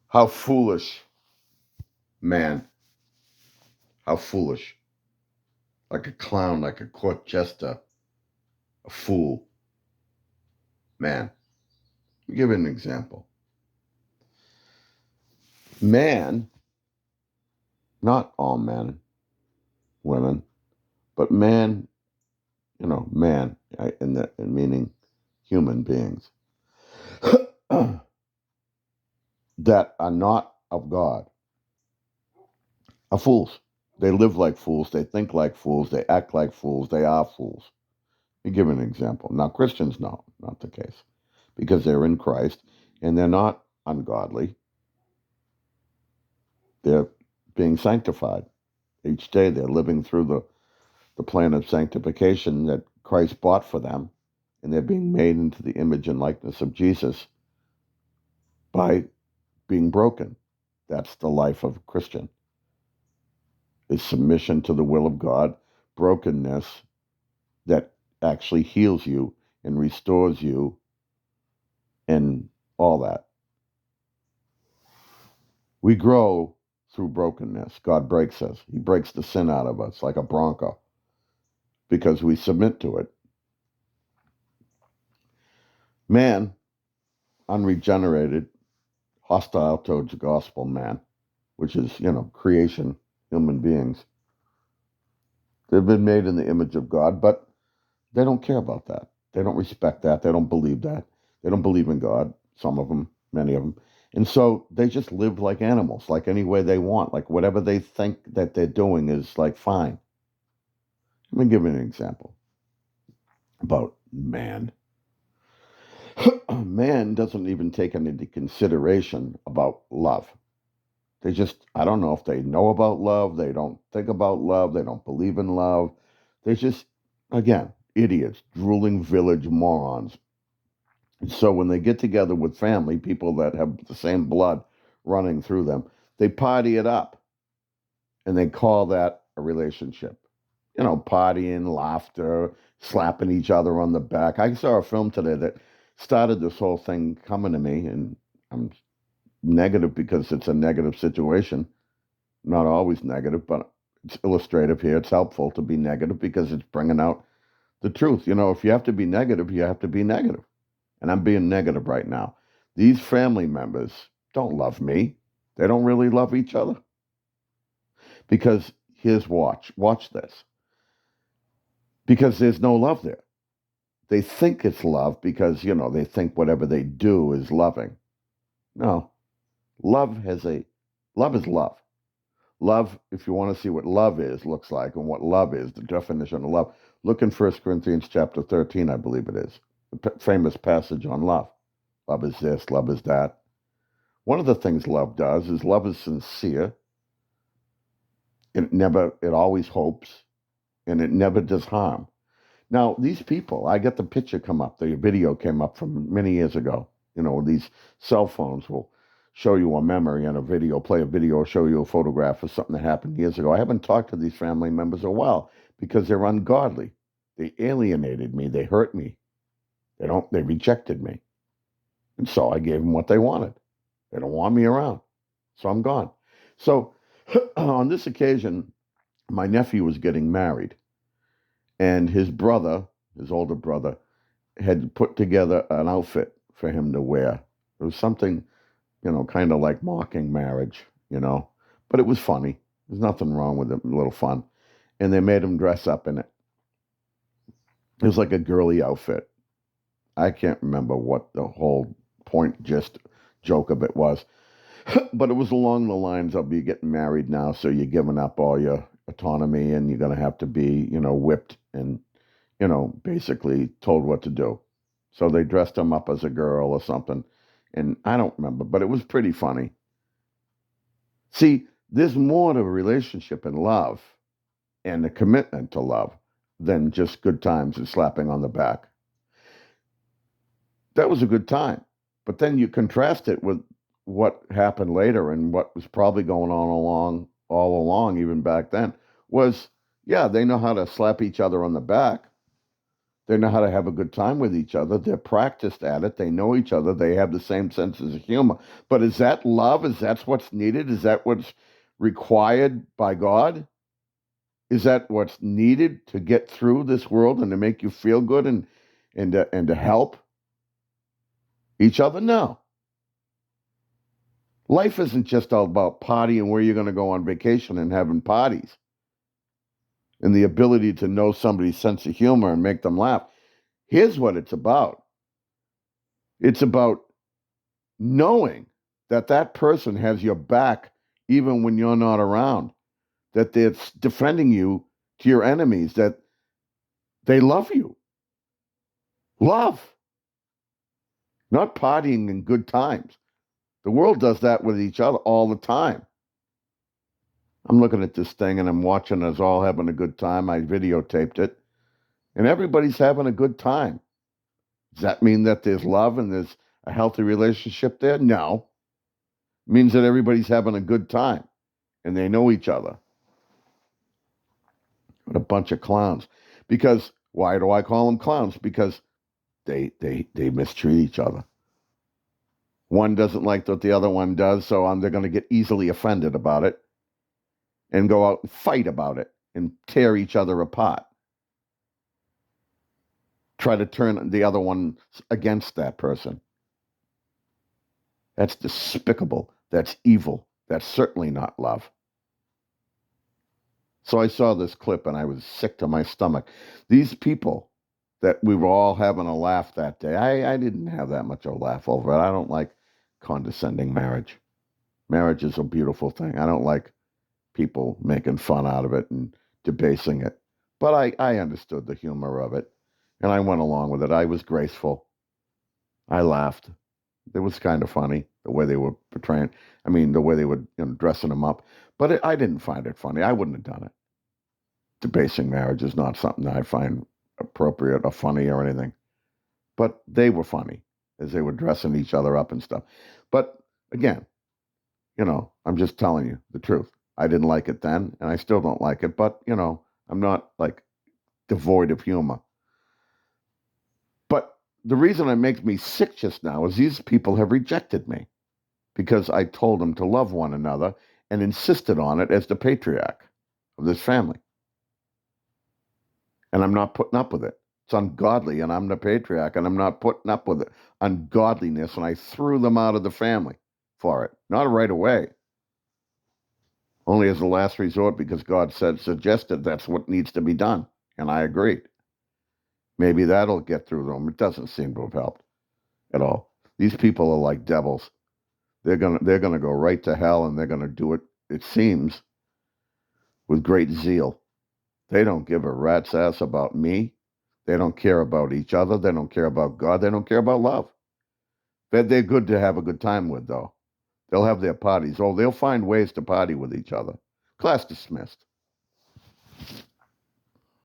How foolish, man. How foolish. Like a clown, like a court jester, a fool. Man. Let me give you an example. Man, not all men, women, but man, man, in meaning human beings that are not of God are fools. They live like fools. They think like fools. They act like fools. They are fools. Let me give an example. Now, Christians, no, not the case, because they're in Christ and they're not ungodly. They're being sanctified. Each day they're living through the plan of sanctification that Christ bought for them, and they're being made into the image and likeness of Jesus by being broken. That's the life of a Christian, is submission to the will of God, brokenness that actually heals you and restores you and all that. We grow through brokenness. God breaks us. He breaks the sin out of us like a bronco because we submit to it. Man, unregenerated, hostile towards the gospel, man, which is, creation, human beings. They've been made in the image of God, but they don't care about that. They don't respect that. They don't believe that. They don't believe in God, some of them, many of them. And so they just live like animals, like any way they want, like whatever they think that they're doing is like fine. Let me give you an example about man. Man doesn't even take into consideration about love. They just, I don't know if they know about love. They don't think about love. They don't believe in love. They just, again, idiots, drooling village morons. And so when they get together with family, people that have the same blood running through them, they party it up and they call that a relationship. Partying, laughter, slapping each other on the back. I saw a film today that started this whole thing coming to me, and I'm negative because it's a negative situation. Not always negative, but it's illustrative here. It's helpful to be negative because it's bringing out the truth. If you have to be negative, you have to be negative. And I'm being negative right now. These family members don't love me. They don't really love each other. Because watch this. Because there's no love there. They think it's love because, they think whatever they do is loving. No. Love is love. Love, if you want to see what love is, looks like, and what love is, the definition of love, look in 1 Corinthians chapter 13, I believe it is. The famous passage on love. Love is this, love is that. One of the things love does is love is sincere. It always hopes, and it never does harm. Now, these people, I get the picture come up, the video came up from many years ago. These cell phones will show you a memory and a video, play a video, or show you a photograph of something that happened years ago. I haven't talked to these family members in a while because they're ungodly. They alienated me. They hurt me. They rejected me. And so I gave them what they wanted. They don't want me around. So I'm gone. So on this occasion, my nephew was getting married, and his older brother, had put together an outfit for him to wear. It was something, kind of like mocking marriage, but it was funny. There's nothing wrong with it, a little fun. And they made him dress up in it. It was like a girly outfit. I can't remember what the whole point, just joke of it was. But it was along the lines of you're getting married now, so you're giving up all your autonomy and you're going to have to be, whipped and, basically told what to do. So they dressed him up as a girl or something. And I don't remember, but it was pretty funny. See, there's more to a relationship and love and a commitment to love than just good times and slapping on the back. That was a good time. But then you contrast it with what happened later and what was probably going on all along, even back then, was, yeah, they know how to slap each other on the back. They know how to have a good time with each other. They're practiced at it. They know each other. They have the same senses of humor. But is that love? Is that what's needed? Is that what's required by God? Is that what's needed to get through this world and to make you feel good and to help each other? No. Life isn't just all about partying, where you're going to go on vacation and having parties, and the ability to know somebody's sense of humor and make them laugh. Here's what it's about. It's about knowing that that person has your back even when you're not around, that they're defending you to your enemies, that they love you. Love. Not partying and good times. The world does that with each other all the time. I'm looking at this thing and I'm watching us all having a good time. I videotaped it. And everybody's having a good time. Does that mean that there's love and there's a healthy relationship there? No. It means that everybody's having a good time and they know each other. What a bunch of clowns. Because, why do I call them clowns? Because they mistreat each other. One doesn't like what the other one does, so they're going to get easily offended about it and go out and fight about it and tear each other apart. Try to turn the other one against that person. That's despicable. That's evil. That's certainly not love. So I saw this clip and I was sick to my stomach. These people that we were all having a laugh that day, I didn't have that much of a laugh over it. I don't like condescending marriage. Marriage is a beautiful thing. I don't like people making fun out of it and debasing it. But I understood the humor of it, and I went along with it. I was graceful. I laughed. It was kind of funny, the way they were portraying, the way they were dressing them up. But I didn't find it funny. I wouldn't have done it. Debasing marriage is not something I find appropriate or funny or anything. But they were funny as they were dressing each other up and stuff. But again, I'm just telling you the truth. I didn't like it then, and I still don't like it. But, I'm not like devoid of humor. But the reason it makes me sick just now is these people have rejected me because I told them to love one another and insisted on it as the patriarch of this family. And I'm not putting up with it. It's ungodly, and I'm the patriarch, and I'm not putting up with it. Ungodliness, and I threw them out of the family for it. Not right away. Only as a last resort because God suggested that's what needs to be done. And I agreed. Maybe that'll get through them. It doesn't seem to have helped at all. These people are like devils. They're gonna go right to hell, and they're gonna do it, it seems, with great zeal. They don't give a rat's ass about me. They don't care about each other. They don't care about God. They don't care about love. They're good to have a good time with, though. They'll have their parties. Oh, they'll find ways to party with each other. Class dismissed.